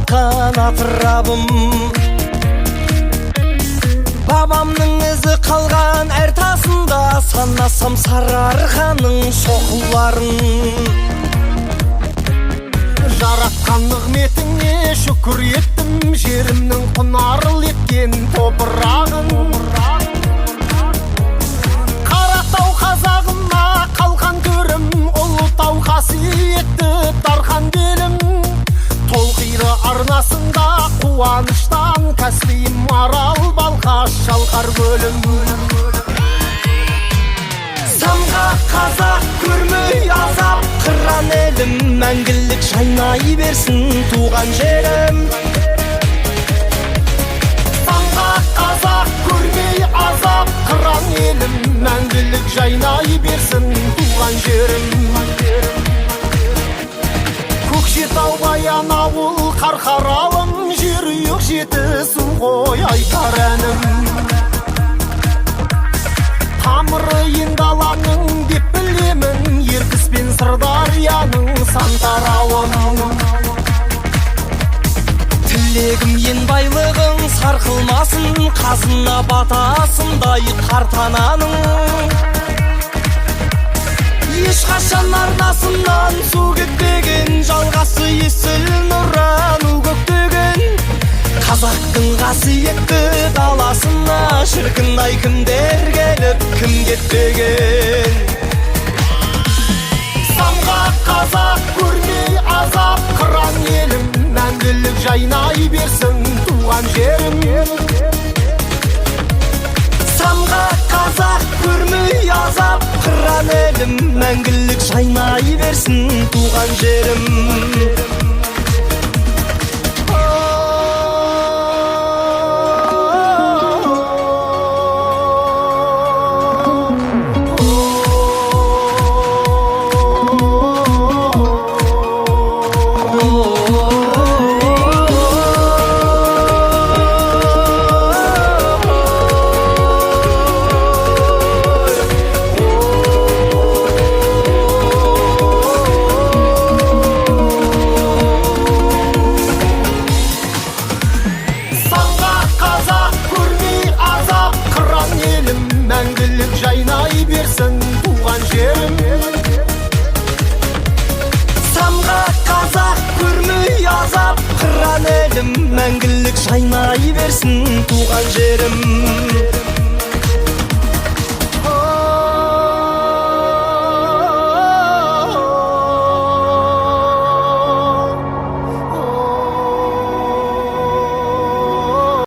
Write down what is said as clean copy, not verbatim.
жатқан атырабым. Бабамның ізі қалған әр тасында, санасам Сарыарқаның соққыларын. Жаратқан нығметіңе шүкір еттім, жерімнің құнарлы еткен топырағын. Қаратау қазағына қалған төрім, Ұлытау қасиетті Тархан белім. Толқиды арнасында қуаныштан, Каспийім Арал, Балқаш, Шалқар көлім. Самғақ қазақ көрмей азап, қыран елім, мәңгілік жайнай берсін туған жерім. Самғақ қазақ көрмей азап, қыран елім, мәңгілік жайнай берсін туған жерім. Көкшетау, Баянауыл, Қарқаралым, жерұйық жетісу ғой айтар әнім. Тамыры ендаланың деп білемін, Ертіс пен Сырдарияның сан тарауын. Тілегім ен байлығың сарқылмасын, қазына батасындай қартананың. Ешқашан арнасынан су кетпеген, жалғасы есіл нұран у көктеген. Қазақтың қасиетті даласына, шіркін-ай кімдер келіп, кім кетпеген. Самғақ қазақ көрмей азап, қыран елім, мәңгілік жайнай берсін туған жерім. Самғақ қазақ көрмей азап, қыран елім, мәңгілік жайнай берсін туған жерім. Мәңгілік жайнай берсін туған жерім.